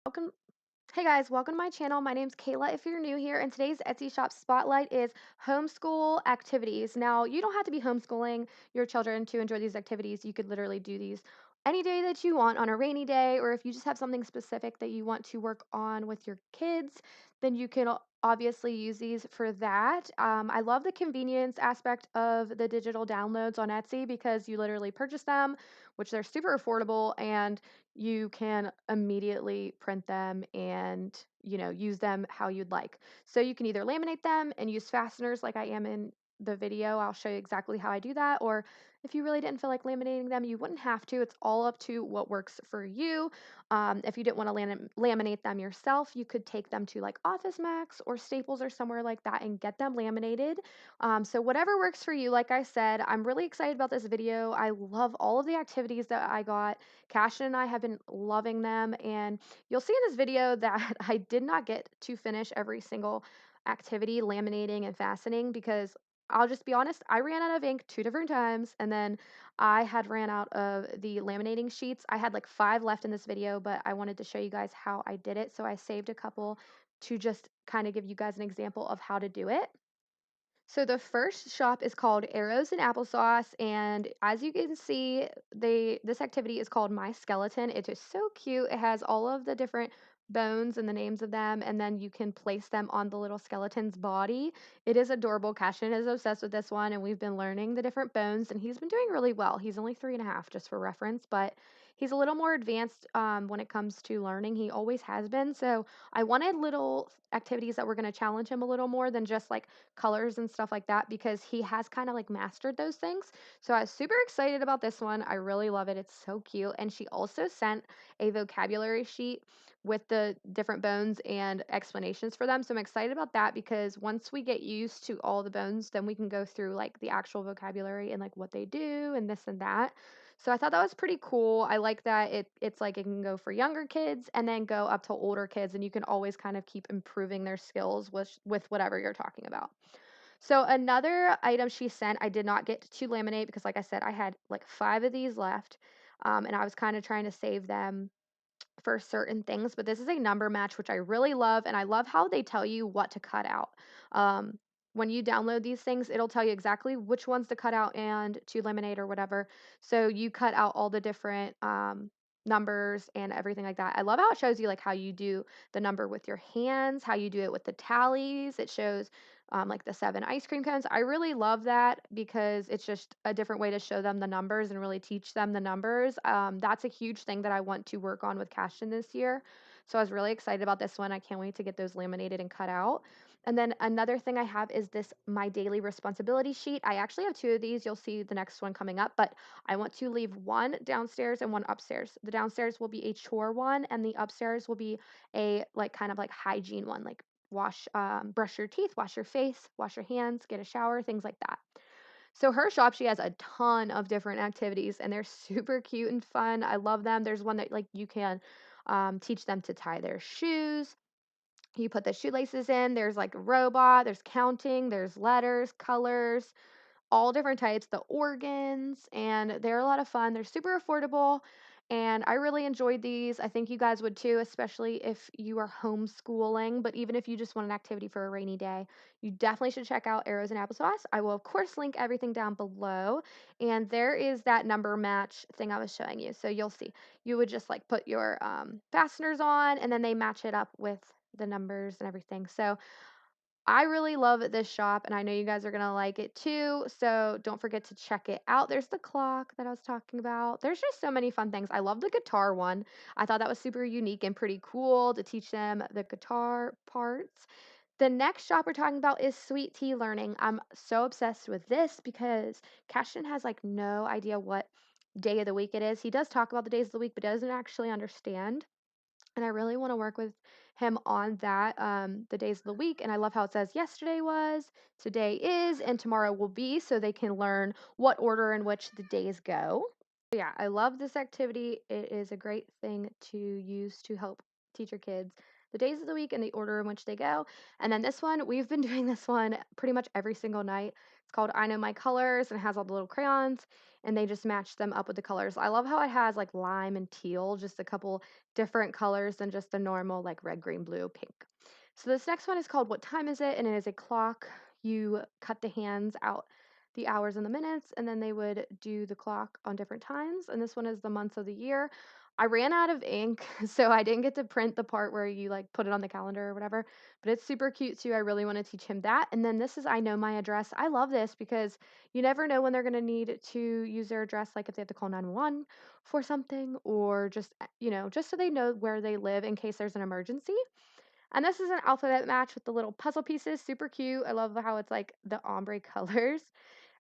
Welcome. Hey guys, welcome to my channel. My name's Kayla if you're new here, and today's Etsy shop spotlight is homeschool activities. Now, you don't have to be homeschooling your children to enjoy these activities. You could literally do these any day that you want on a rainy day, or if you just have something specific that you want to work on with your kids, then you can obviously use these for that. I love the convenience aspect of the digital downloads on Etsy because you literally purchase them, which they're super affordable, and you can immediately print them and use them how you'd like. So you can either laminate them and use fasteners like I am in the video. I'll show you exactly how I do that. Or if you really didn't feel like laminating them, you wouldn't have to. It's all up to what works for you. If you didn't want to laminate them yourself, you could take them to like Office Max or Staples or somewhere like that and get them laminated. So whatever works for you. Like I said, I'm really excited about this video. I love all of the activities that I got. Cashin and I have been loving them, and you'll see in this video that I did not get to finish every single activity, laminating and fastening, because I'll just be honest, I ran out of ink two different times, and then I had ran out of the laminating sheets. I had like 5 left in this video, but I wanted to show you guys how I did it, so I saved a couple to just kind of give you guys an example of how to do it. So the first shop is called Arrows and Applesauce, and as you can see, this activity is called My Skeleton. It is so cute. It has all of the different bones and the names of them, and then you can place them on the little skeleton's body. It is adorable. Cashin is obsessed with this one, and we've been learning the different bones, and he's been doing really well. He's only 3.5, just for reference, but he's a little more advanced when it comes to learning. He always has been. So I wanted little activities that were going to challenge him a little more than just like colors and stuff like that, because he has kind of like mastered those things. So I was super excited about this one. I really love it. It's so cute. And she also sent a vocabulary sheet with the different bones and explanations for them. So I'm excited about that because once we get used to all the bones, then we can go through like the actual vocabulary and like what they do and this and that. So I thought that was pretty cool. I like that it's like it can go for younger kids and then go up to older kids, and you can always kind of keep improving their skills with whatever you're talking about. So another item she sent, I did not get to laminate because, like I said, I had like 5 of these left, and I was kind of trying to save them for certain things. But this is a number match, which I really love, and I love how they tell you what to cut out. Um, when you download these things, it'll tell you exactly which ones to cut out and to laminate or whatever. So you cut out all the different numbers and everything like that. I love how it shows you like how you do the number with your hands, how you do it with the tallies. It shows like the 7 ice cream cones. I really love that because it's just a different way to show them the numbers and really teach them the numbers. That's a huge thing that I want to work on with Cashin this year. So I was really excited about this one. I can't wait to get those laminated and cut out. And then another thing I have is this My Daily Responsibility sheet. I actually have 2 of these. You'll see the next one coming up, but I want to leave one downstairs and one upstairs. The downstairs will be a chore one, and the upstairs will be a like kind of like hygiene one, like brush your teeth, wash your face, wash your hands, get a shower, things like that. So her shop, she has a ton of different activities, and they're super cute and fun. I love them. There's one that like you can teach them to tie their shoes. You put the shoelaces in. There's like a robot. There's counting. There's letters, colors, all different types, the organs, and they're a lot of fun. They're super affordable, and I really enjoyed these. I think you guys would too, especially if you are homeschooling. But even if you just want an activity for a rainy day, you definitely should check out Arrows and Applesauce. I will, of course, link everything down below. And there is that number match thing I was showing you. So you'll see. You would just like put your fasteners on, and then they match it up with the numbers and everything. So I really love this shop, and I know you guys are gonna like it too. So don't forget to check it out. There's the clock that I was talking about. There's just so many fun things. I love the guitar one. I thought that was super unique and pretty cool to teach them the guitar parts. The next shop we're talking about is Sweet Tea Learning. I'm so obsessed with this because Cashin has like no idea what day of the week it is. He does talk about the days of the week, but doesn't actually understand, and I really want to work with him on that, the days of the week. And I love how it says yesterday was, today is, and tomorrow will be, so they can learn what order in which the days go. Yeah, I love this activity. It is a great thing to use to help teach your kids the days of the week and the order in which they go. And then this one, we've been doing this one pretty much every single night. It's called I Know My Colors, and it has all the little crayons, and they just match them up with the colors. I love how it has like lime and teal, just a couple different colors than just the normal like red, green, blue, pink. So this next one is called What Time Is It? And it is a clock. You cut the hands out the hours and the minutes, and then they would do the clock on different times. And this one is the months of the year. I ran out of ink, so I didn't get to print the part where you like put it on the calendar or whatever, but it's super cute too. I really want to teach him that. And then this is I Know My Address. I love this because you never know when they're going to need to use their address, like if they have to call 911 for something, or just, just so they know where they live in case there's an emergency. And this is an alphabet match with the little puzzle pieces. Super cute. I love how it's like the ombre colors.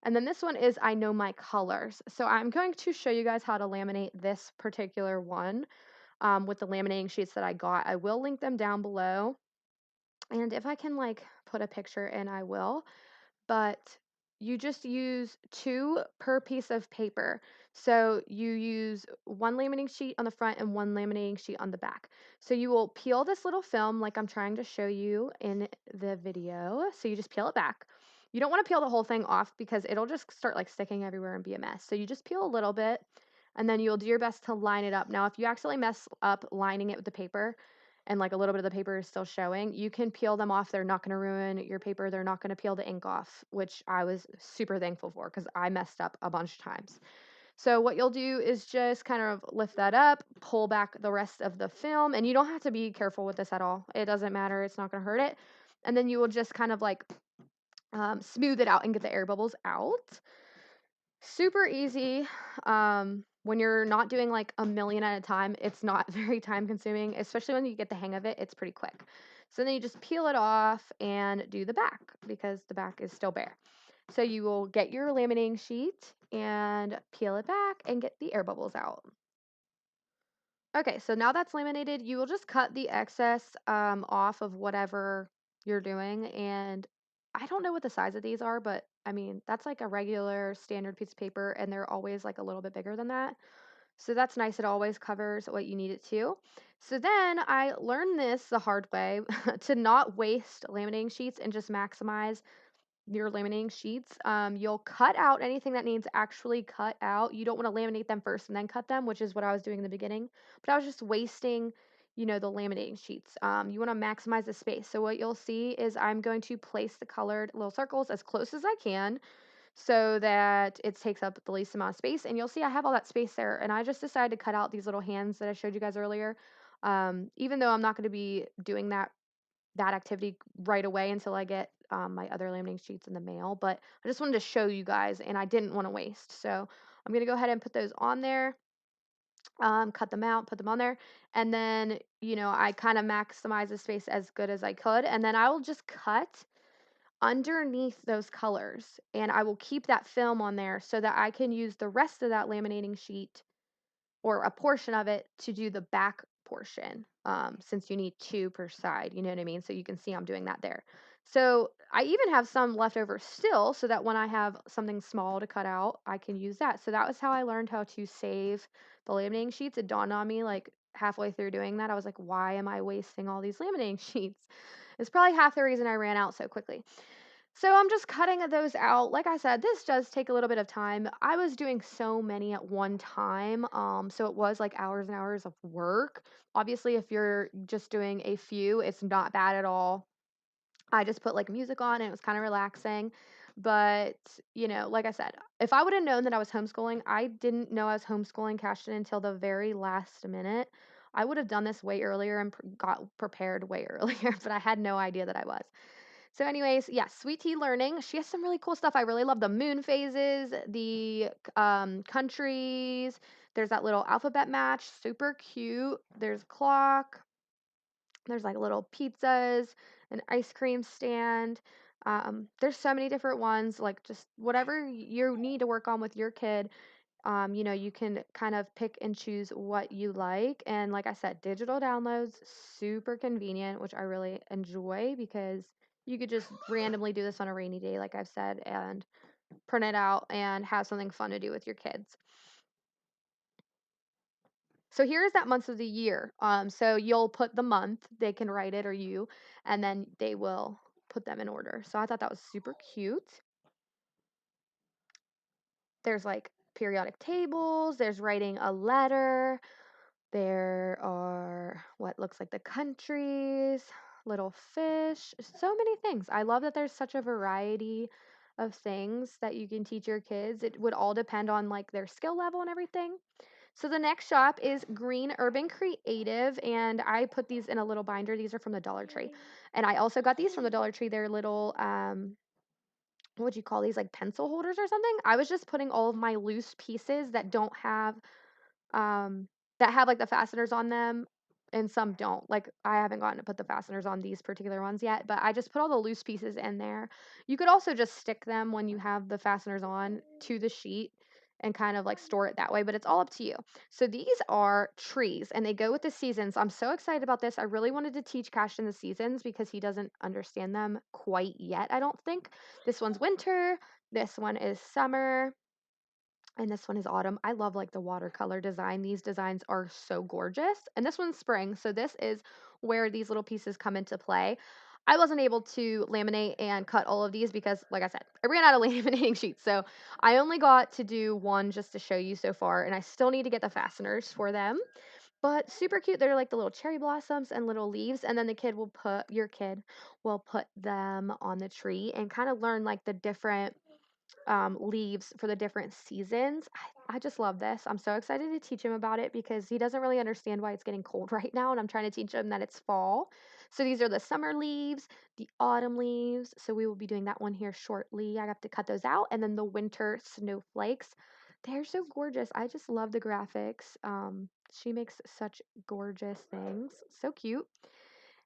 And then this one is I Know My Colors. So I'm going to show you guys how to laminate this particular one with the laminating sheets that I got. I will link them down below. And if I can like put a picture in, I will, but you just use two per piece of paper. So you use one laminating sheet on the front and one laminating sheet on the back. So you will peel this little film like I'm trying to show you in the video. So you just peel it back. You don't want to peel the whole thing off because it'll just start like sticking everywhere and be a mess. So you just peel a little bit and then you'll do your best to line it up. Now, if you accidentally mess up lining it with the paper, and like a little bit of the paper is still showing, you can peel them off. They're not going to ruin your paper. They're not going to peel the ink off, which I was super thankful for because I messed up a bunch of times. So what you'll do is just kind of lift that up, pull back the rest of the film, and you don't have to be careful with this at all. It doesn't matter. It's not going to hurt it. And then you will just kind of like smooth it out and get the air bubbles out. Super easy. When you're not doing like a million at a time, it's not very time consuming, especially when you get the hang of it, it's pretty quick. So then you just peel it off and do the back because the back is still bare. So you will get your laminating sheet and peel it back and get the air bubbles out. Okay, so now that's laminated, you will just cut the excess off of whatever you're doing. And I don't know what the size of these are, but I mean, that's like a regular standard piece of paper, and they're always like a little bit bigger than that. So that's nice. It always covers what you need it to. So then I learned this the hard way to not waste laminating sheets and just maximize your laminating sheets. You'll cut out anything that needs actually cut out. You don't want to laminate them first and then cut them, which is what I was doing in the beginning. But I was just wasting, the laminating sheets. You want to maximize the space. So what you'll see is I'm going to place the colored little circles as close as I can so that it takes up the least amount of space. And you'll see I have all that space there. And I just decided to cut out these little hands that I showed you guys earlier. Even though I'm not going to be doing that activity right away until I get my other laminating sheets in the mail. But I just wanted to show you guys, and I didn't want to waste. So I'm going to go ahead and put those on there, cut them out, put them on there. And then, I kind of maximize the space as good as I could. And then I will just cut underneath those colors, and I will keep that film on there so that I can use the rest of that laminating sheet or a portion of it to do the back portion, since you need two per side, you know what I mean? So you can see I'm doing that there. So I even have some left over still so that when I have something small to cut out, I can use that. So that was how I learned how to save the laminating sheets. It dawned on me like halfway through doing that. I was like, why am I wasting all these laminating sheets? It's probably half the reason I ran out so quickly. So I'm just cutting those out. Like I said, this does take a little bit of time. I was doing so many at one time. So it was like hours and hours of work. Obviously, if you're just doing a few, it's not bad at all. I just put like music on and it was kind of relaxing. But, like I said, if I would have known that I was homeschooling, I didn't know I was homeschooling cashed in until the very last minute. I would have done this way earlier and got prepared way earlier, but I had no idea that I was. So, anyways, yeah, Sweet Tea Learning. She has some really cool stuff. I really love the moon phases, the countries. There's that little alphabet match, super cute. There's a clock. There's like little pizzas, an ice cream stand. There's so many different ones, like just whatever you need to work on with your kid. You can kind of pick and choose what you like. And like I said, digital downloads, super convenient, which I really enjoy because you could just randomly do this on a rainy day, like I've said, and print it out and have something fun to do with your kids. So here is that month of the year. So you'll put the month, they can write it or you, and then they will put them in order. So I thought that was super cute. There's like periodic tables, there's writing a letter, there are what looks like the countries, little fish, so many things. I love that there's such a variety of things that you can teach your kids. It would all depend on like their skill level and everything. So the next shop is Green Urban Creative, and I put these in a little binder. These are from the Dollar Tree. And I also got these from the Dollar Tree. They're little what would you call these, like pencil holders or something? I was just putting all of my loose pieces that don't have um, that have like the fasteners on them, and some don't. Like I haven't gotten to put the fasteners on these particular ones yet, but I just put all the loose pieces in there. You could also just stick them when you have the fasteners on to the sheet and kind of like store it that way, but it's all up to you. So these are trees and they go with the seasons. I'm so excited about this. I really wanted to teach Cash in the seasons because he doesn't understand them quite yet, I don't think. This one's winter, this one is summer, and this one is autumn. I love like the watercolor design. These designs are so gorgeous. And this one's spring. So this is where these little pieces come into play. I wasn't able to laminate and cut all of these because, like I said, I ran out of laminating sheets. So I only got to do one just to show you so far. And I still need to get the fasteners for them. But super cute. They're like the little cherry blossoms and little leaves. And then your kid will put them on the tree and kind of learn like the different leaves for the different seasons. I just love this. I'm so excited to teach him about it because he doesn't really understand why it's getting cold right now. And I'm trying to teach him that it's fall. So these are the summer leaves, the autumn leaves. So we will be doing that one here shortly. I have to cut those out. And then the winter snowflakes. They're so gorgeous. I just love the graphics. She makes such gorgeous things. So cute.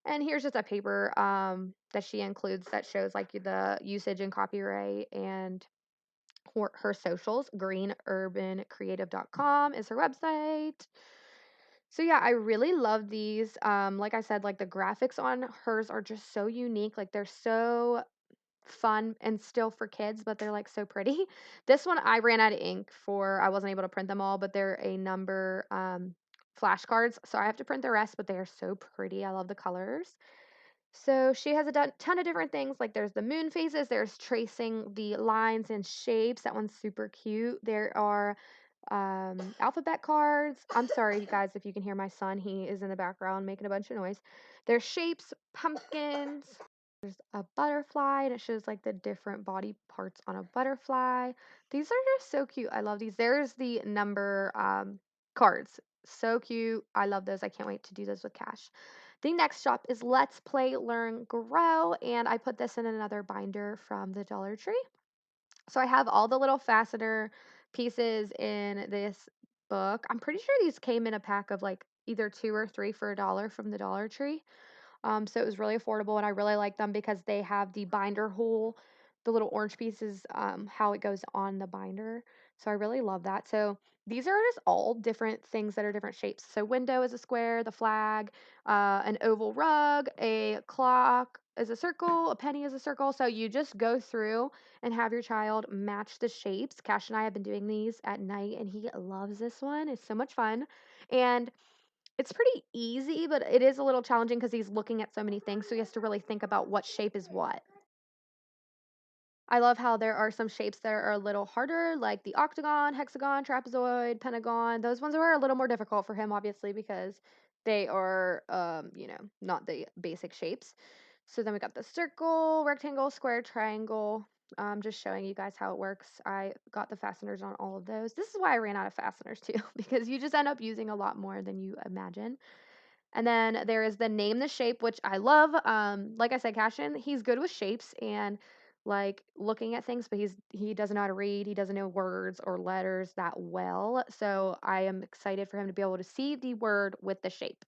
And here's just a paper that she includes that shows like the usage and copyright and her socials. GreenUrbanCreative.com is her website. So yeah, I really love these. Like I said, like the graphics on hers are just so unique. Like they're so fun and still for kids, but they're like so pretty. This one I ran out of ink for. I wasn't able to print them all, but they're a number flashcards, so I have to print the rest. But they are so pretty. I love the colors. So she has a ton of different things. Like there's the moon phases, there's tracing the lines and shapes. That one's super cute. There are alphabet cards. I'm sorry, you guys, if you can hear my son. He is in the background making a bunch of noise. There's shapes, pumpkins. There's a butterfly, and it shows like the different body parts on a butterfly. These are just so cute. I love these. There's the number cards. So cute. I love those. I can't wait to do those with Cash. The next shop is Let's Play Learn Grow, and I put this in another binder from the Dollar Tree. So I have all the little fastener pieces in this book. I'm pretty sure these came in a pack of like either two or three for $1 from the Dollar Tree. So it was really affordable, and I really like them because they have the binder hole, the little orange pieces, how it goes on the binder. So I really love that. So these are just all different things that are different shapes. So window is a square, the flag, an oval rug, a clock is a circle, a penny is a circle. So you just go through and have your child match the shapes. Cash and I have been doing these at night, and he loves this one. It's so much fun. And it's pretty easy, but it is a little challenging because he's looking at so many things, so he has to really think about what shape is what. I love how there are some shapes that are a little harder, like the octagon, hexagon, trapezoid, pentagon. Those ones are a little more difficult for him, obviously, because they are, not the basic shapes. So then we got the circle, rectangle, square, triangle. Just showing you guys how it works. I got the fasteners on all of those. This is why I ran out of fasteners too, because you just end up using a lot more than you imagine. And then there is the name the shape, which I love. Like I said, Cashin, he's good with shapes and like looking at things, but he doesn't know how to read. He doesn't know words or letters that well. So I am excited for him to be able to see the word with the shape.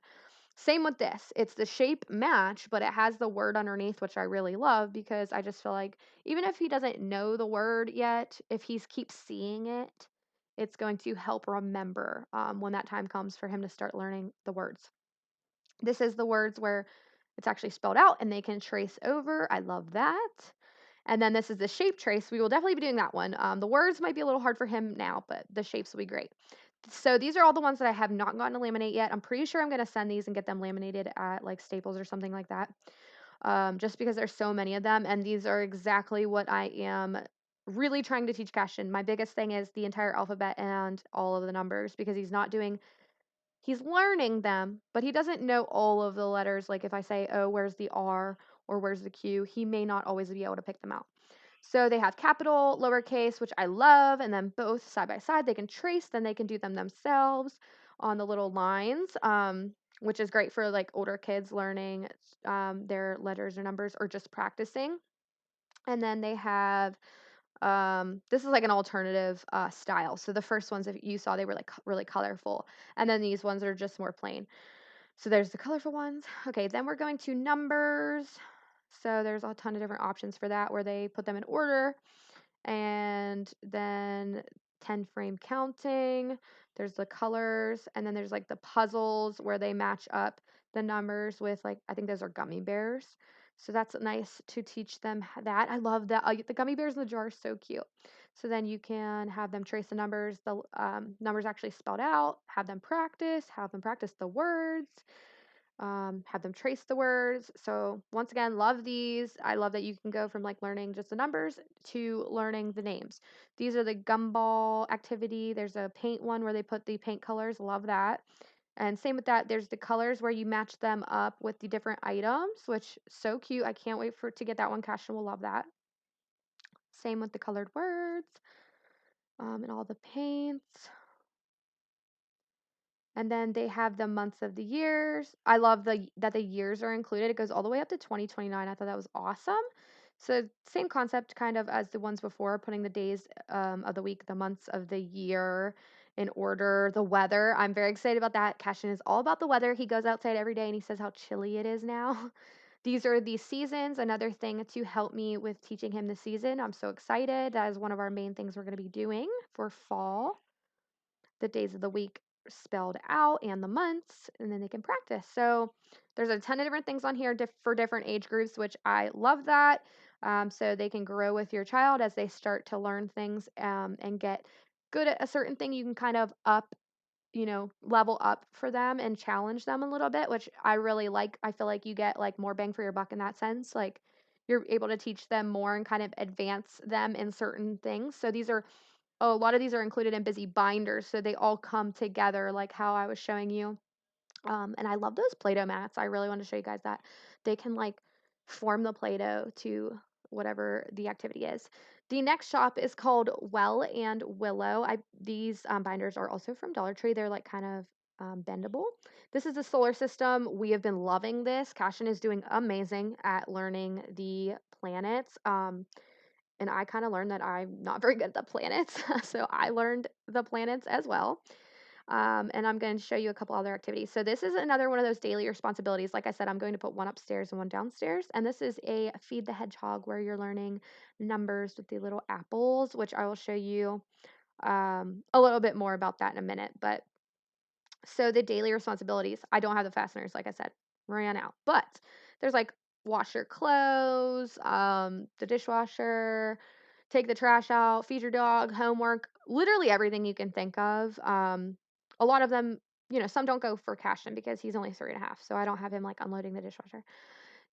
Same with this. It's the shape match, but it has the word underneath, which I really love because I just feel like even if he doesn't know the word yet, if he keeps seeing it, it's going to help remember when that time comes for him to start learning the words. This is the words where it's actually spelled out and they can trace over. I love that. And then this is the shape trace. We will definitely be doing that one. The words might be a little hard for him now, but the shapes will be great. So these are all the ones that I have not gotten to laminate yet. I'm pretty sure I'm going to send these and get them laminated at like Staples or something like that. Just because there's so many of them, and these are exactly what I am really trying to teach Cashin. My biggest thing is the entire alphabet and all of the numbers because he's learning them, but he doesn't know all of the letters. Like if I say, oh, where's the R or where's the Q, he may not always be able to pick them out. So they have capital, lowercase, which I love, and then both side by side. They can trace, then they can do them themselves on the little lines, which is great for like older kids learning their letters or numbers or just practicing. And then they have this is like an alternative style. So the first ones, if you saw, they were like really colorful, and then these ones are just more plain. So there's the colorful ones. Okay, then we're going to numbers. So there's a ton of different options for that where they put them in order, and then 10 frame counting. There's the colors, and then there's like the puzzles where they match up the numbers with like I think those are gummy bears. So that's nice to teach them that. I love that. The gummy bears in the jar are so cute. So then you can have them trace the numbers, the numbers actually spelled out, have them practice the words, have them trace the words. So once again, love these. I love that you can go from like learning just the numbers to learning the names. These are the gumball activity. There's a paint one where they put the paint colors. Love that. And same with that, there's the colors where you match them up with the different items, which so cute. I can't wait for to get that one. Cashin will love that. Same with the colored words, and all the paints. And then they have the months of the years. I love that the years are included. It goes all the way up to 2029. I thought that was awesome. So same concept kind of as the ones before, putting the days of the week, the months of the year in order, the weather. I'm very excited about that. Cashin is all about the weather. He goes outside every day and he says how chilly it is now. These are the seasons, another thing to help me with teaching him the season. I'm so excited. That is one of our main things we're going to be doing for fall, the days of the week spelled out and the months, and then they can practice. So there's a ton of different things on here for different age groups, which I love that. So they can grow with your child as they start to learn things and get good at a certain thing. You can kind of level up for them and challenge them a little bit, which I really like. I feel like you get like more bang for your buck in that sense. Like you're able to teach them more and kind of advance them in certain things. So these are a lot of these are included in busy binders, so they all come together like how I was showing you. And I love those Play-Doh mats. I really want to show you guys that. They can like form the Play-Doh to whatever the activity is. The next shop is called WellandWillow. These binders are also from Dollar Tree. They're like kind of bendable. This is a solar system. We have been loving this. Cashin is doing amazing at learning the planets. And I kind of learned that I'm not very good at the planets. So I learned the planets as well. And I'm going to show you a couple other activities. So this is another one of those daily responsibilities. Like I said, I'm going to put one upstairs and one downstairs. And this is a feed the hedgehog where you're learning numbers with the little apples, which I will show you a little bit more about that in a minute. But so the daily responsibilities, I don't have the fasteners, like I said, ran out. But there's like wash your clothes, the dishwasher, take the trash out, feed your dog, homework, literally everything you can think of. A lot of them, some don't go for Cashin because he's only 3.5, so I don't have him like unloading the dishwasher.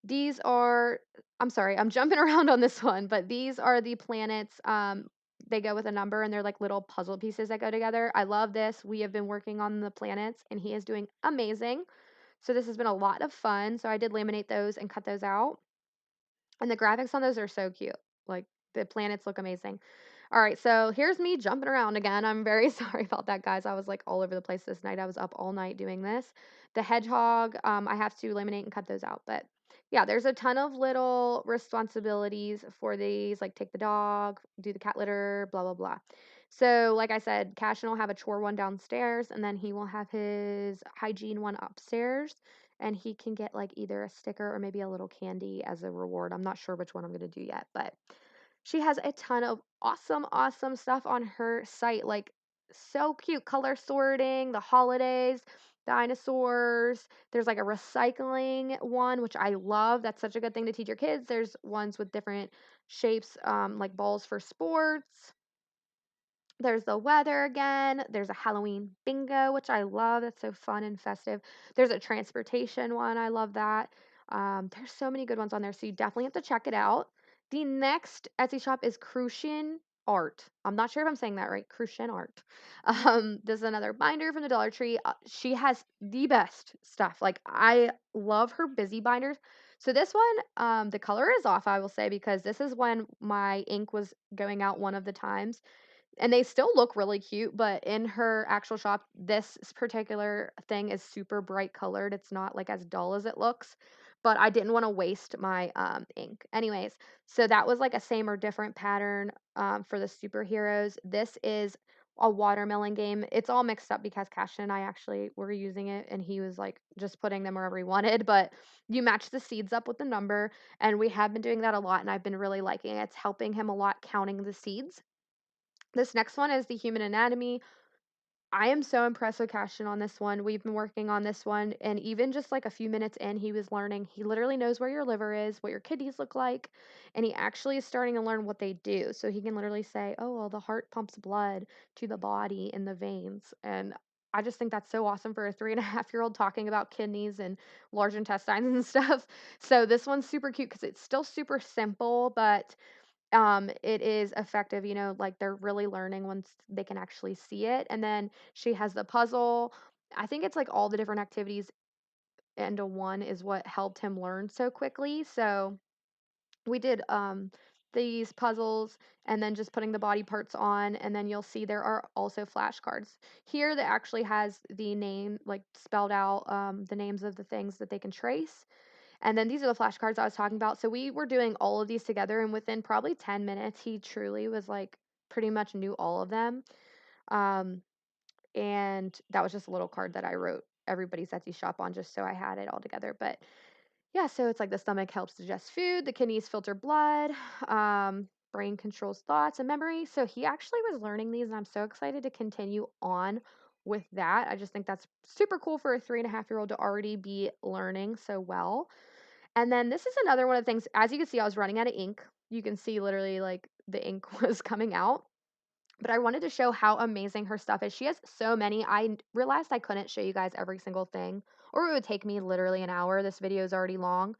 These are, I'm sorry, I'm jumping around on this one, but these are the planets. They go with a number and they're like little puzzle pieces that go together. I love this. We have been working on the planets and he is doing amazing. So this has been a lot of fun. So I did laminate those and cut those out. And the graphics on those are so cute. Like the planets look amazing. All right, so here's me jumping around again. I'm very sorry about that, guys. I was like all over the place this night. I was up all night doing this. The hedgehog, I have to laminate and cut those out. But yeah, there's a ton of little responsibilities for these, like take the dog, do the cat litter, blah, blah, blah. So, like I said, Cashin will have a chore one downstairs, and then he will have his hygiene one upstairs. And he can get like either a sticker or maybe a little candy as a reward. I'm not sure which one I'm going to do yet, but she has a ton of awesome, awesome stuff on her site. Like, so cute. Color sorting, the holidays, dinosaurs. There's like a recycling one, which I love. That's such a good thing to teach your kids. There's ones with different shapes, like balls for sports. There's the weather again. There's a Halloween bingo, which I love. That's so fun and festive. There's a transportation one. I love that. There's so many good ones on there, so you definitely have to check it out. The next Etsy shop is Crucian Art. I'm not sure if I'm saying that right. Crucian Art. This is another binder from the Dollar Tree. She has the best stuff. Like I love her busy binders. So this one, the color is off, I will say, because this is when my ink was going out one of the times and they still look really cute, but in her actual shop, this particular thing is super bright colored. It's not like as dull as it looks, but I didn't want to waste my ink. Anyways, so that was like a same or different pattern for the superheroes. This is a watermelon game. It's all mixed up because Cash and I actually were using it and he was like just putting them wherever he wanted, but you match the seeds up with the number and we have been doing that a lot and I've been really liking it. It's helping him a lot counting the seeds. This next one is the human anatomy. I am so impressed with Cashin on this one. We've been working on this one, and even just like a few minutes in, he was learning. He literally knows where your liver is, what your kidneys look like, and he actually is starting to learn what they do. So he can literally say, "Oh, well, the heart pumps blood to the body in the veins." And I just think that's so awesome for a 3.5-year-old talking about kidneys and large intestines and stuff. So this one's super cute because it's still super simple, but it is effective, like they're really learning once they can actually see it. And then she has the puzzle. I think it's like all the different activities into one is what helped him learn so quickly. So we did these puzzles and then just putting the body parts on, and then you'll see there are also flashcards here that actually has the name like spelled out, the names of the things that they can trace, and then these are the flashcards I was talking about. So we were doing all of these together, and within probably 10 minutes, he truly was like pretty much knew all of them. Um, and that was just a little card that I wrote everybody's Etsy shop on just so I had it all together. But yeah, so it's like the stomach helps digest food, the kidneys filter blood, brain controls thoughts and memory. So he actually was learning these, and I'm so excited to continue on with that. I just think that's super cool for a 3.5-year-old to already be learning so well. And then this is another one of the things, as you can see, I was running out of ink. You can see literally like the ink was coming out. But I wanted to show how amazing her stuff is. She has so many. Realized I couldn't show you guys every single thing, or it would take me literally an hour. This video is already long.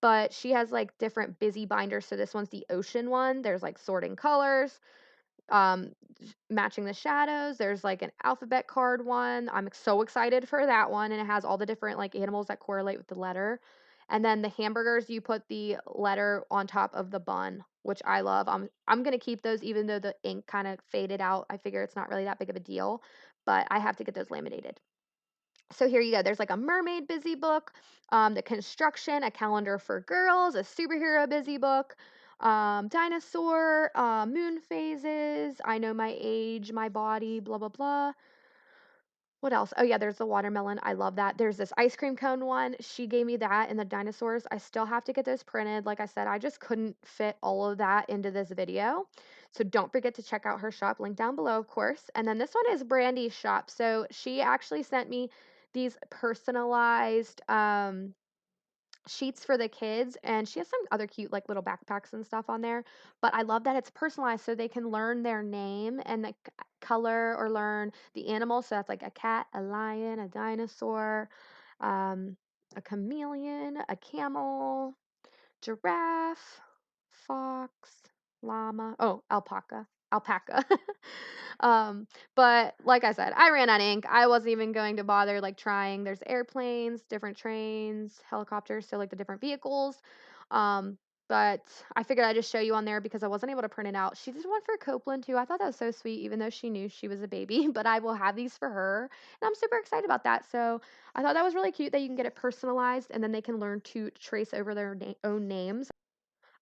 But she has like different busy binders. So this one's the ocean one. There's like sorting colors, um matching the shadows. There's like an alphabet card one. I'm so excited for that one, and it has all the different like animals that correlate with the letter. And then the hamburgers, you put the letter on top of the bun, which I love. I'm going to keep those even though the ink kind of faded out. I figure it's not really that big of a deal, but I have to get those laminated. So here you go. There's like a mermaid busy book, the construction, a calendar for girls, a superhero busy book, dinosaur, moon phases, I know my age, my body, blah, blah, blah. What else? Oh, yeah, there's the watermelon. I love that. There's this ice cream cone one. She gave me that and the dinosaurs. I still have to get those printed. Like I said, I just couldn't fit all of that into this video. So don't forget to check out her shop. Link down below, of course. And then this one is Brandy Shop. So she actually sent me these personalized sheets for the kids, and she has some other cute like little backpacks and stuff on there, but I love that it's personalized so they can learn their name and the color or learn the animal. So that's like a cat, a lion, a dinosaur, um, a chameleon, a camel, giraffe, fox, llama, oh, alpaca. um, but like I said, I ran out of ink. I wasn't even going to bother like trying. There's airplanes, different trains, helicopters, so like the different vehicles. Um, but I figured I'd just show you on there because I wasn't able to print it out. She did one for Copeland too. I thought that was so sweet, even though she knew she was a baby. But I will have these for her, and I'm super excited about that. So I thought that was really cute that you can get it personalized, and then they can learn to trace over their own names.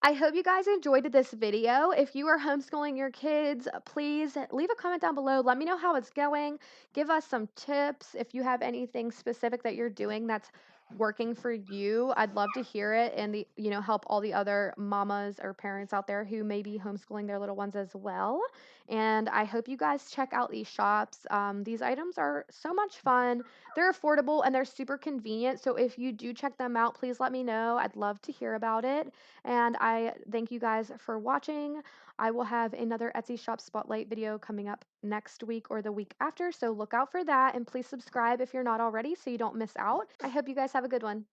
I hope you guys enjoyed this video. If you are homeschooling your kids, please leave a comment down below. Let me know how it's going. Give us some tips if you have anything specific that you're doing that's working for you. I'd love to hear it and help all the other mamas or parents out there who may be homeschooling their little ones as well. And I hope you guys check out these shops. These items are so much fun. They're affordable and they're super convenient. So if you do check them out, please let me know. I'd love to hear about it. And I thank you guys for watching. I will have another Etsy shop spotlight video coming up next week or the week after. So look out for that and please subscribe if you're not already so you don't miss out. I hope you guys have a good one.